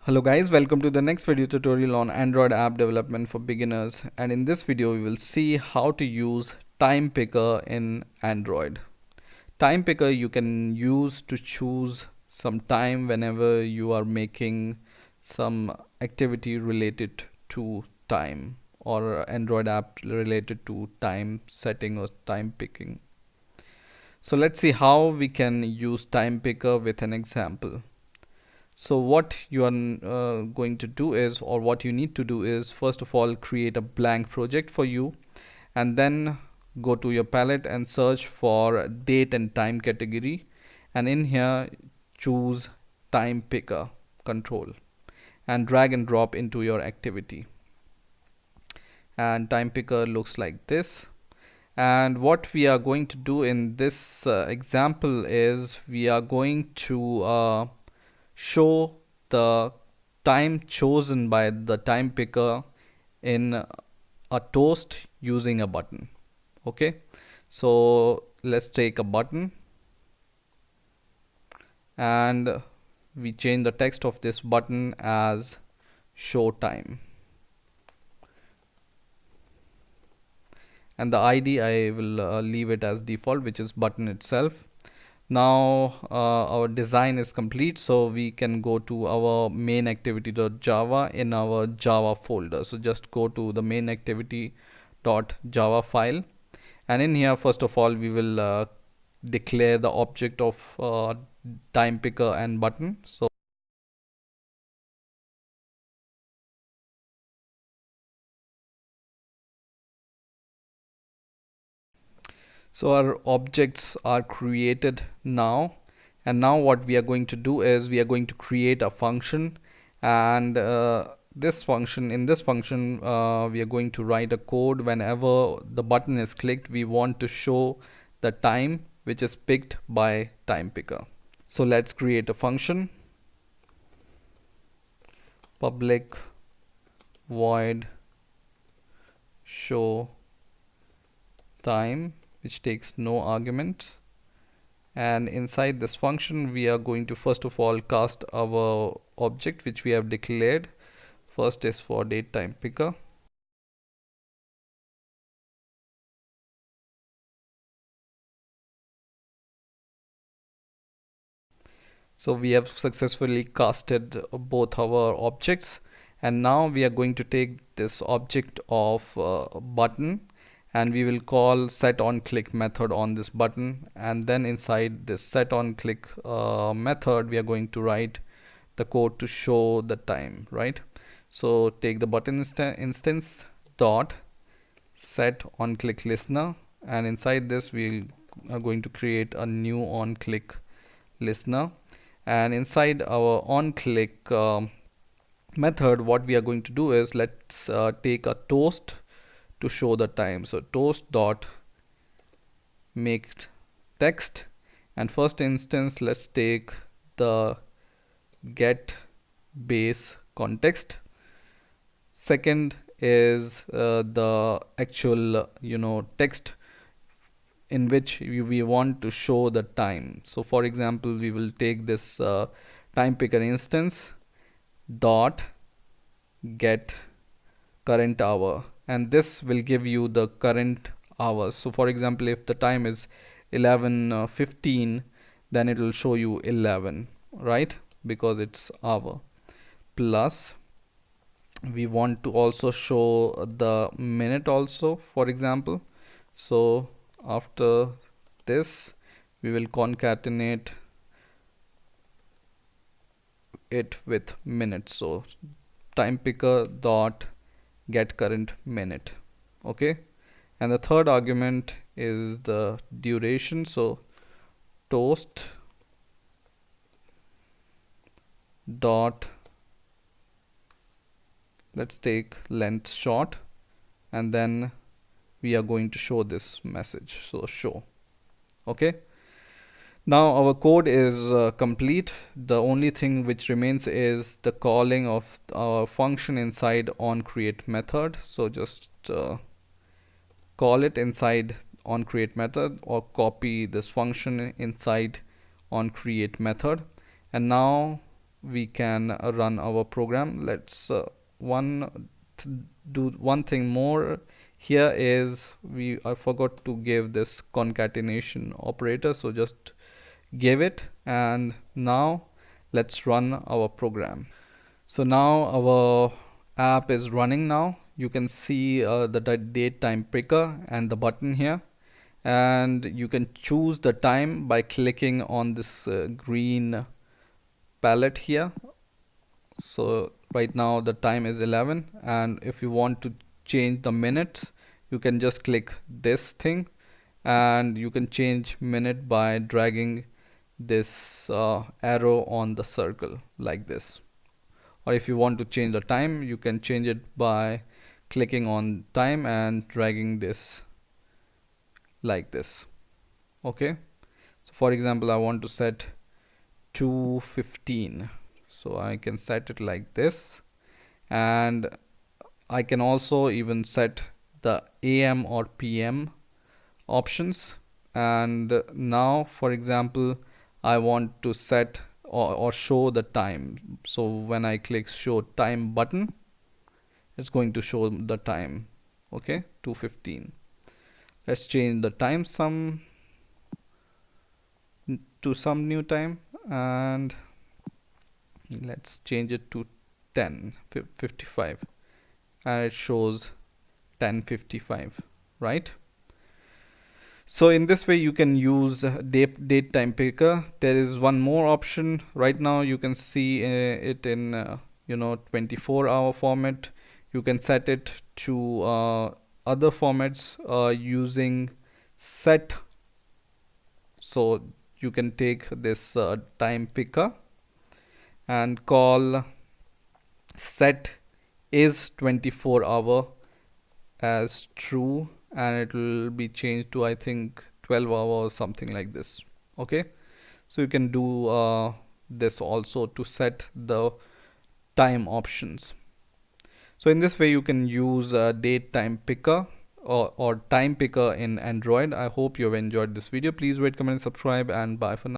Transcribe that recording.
Hello guys, welcome to the next video tutorial on Android app development for beginners, and in this video we will see how to use TimePicker in Android. TimePicker you can use to choose some time whenever you are making some activity related to time or Android app related to time setting or time picking. So let's see how we can use TimePicker with an example. So what you are going to do is, or what you need to do is, first of all create a blank project for you, and then go to your palette and search for date and time category, and in here choose time picker control and drag and drop into your activity. And time picker looks like this. And what we are going to do in this example is we are going to show the time chosen by the time picker in a toast using a button. Okay, so let's take a button and we change the text of this button as show time, and the ID I will leave it as default, which is button itself. Now our design is complete, so we can go to our main activity.java in our Java folder. So just go to the main activity.java file, and in here first of all we will declare the object of time picker and button. So our objects are created now, and now what we are going to do is we are going to create a function, and this function we are going to write a code. Whenever the button is clicked, we want to show the time which is picked by time picker. So let's create a function, public void show time, which takes no arguments, and inside this function we are going to first of all cast our object which we have declared. First is for date time picker, so we have successfully casted both our objects, and now we are going to take this object of button, and we will call set on click method on this button, and then inside this set on click method we are going to write the code to show the time, right? So take the button instance dot set on click listener, and inside this we are going to create a new on click listener, and inside our on click method what we are going to do is let's take a toast to show the time. So toast dot make text, and first instance let's take the get base context. Second is the actual text in which we want to show the time. So for example we will take this time picker instance dot get current hour, and this will give you the current hours. So for example if the time is 11:15, then it will show you 11, right, because it's hour. Plus we want to also show the minute also, for example. So after this we will concatenate it with minutes. So time picker dot get current minute. Okay, and the third argument is the duration. So toast dot let's take length short, and then we are going to show this message, so show. Okay, now our code is complete. The only thing which remains is the calling of our function inside on create method. So just call it inside on create method, or copy this function inside on create method, and now we can run our program. Let's do one thing more. Here is I forgot to give this concatenation operator, so just give it, and now let's run our program. So now our app is running. Now you can see the date time picker and the button here, and you can choose the time by clicking on this green palette here. So right now the time is 11, and if you want to change the minutes, you can just click this thing, and you can change minute by dragging this arrow on the circle like this. Or if you want to change the time, you can change it by clicking on time and dragging this like this. Okay, so for example, I want to set 2:15, so I can set it like this, and I can also even set the AM or PM options. And now for example, I want to set or show the time, so when I click show time button, it's going to show the time. Okay, 2:15. Let's change the time to some new time, and let's change it to 10:55, and it shows 10:55, right? So in this way you can use date time picker. There is one more option. Right now you can see it in 24-hour format. You can set it to other formats using set. So you can take this time picker and call set is 24-hour as true, and it will be changed to I think 12-hour or something like this. Okay, so you can do this also to set the time options. So in this way you can use date time picker or time picker in Android. I hope you have enjoyed this video. Please rate, comment, and subscribe, and bye for now.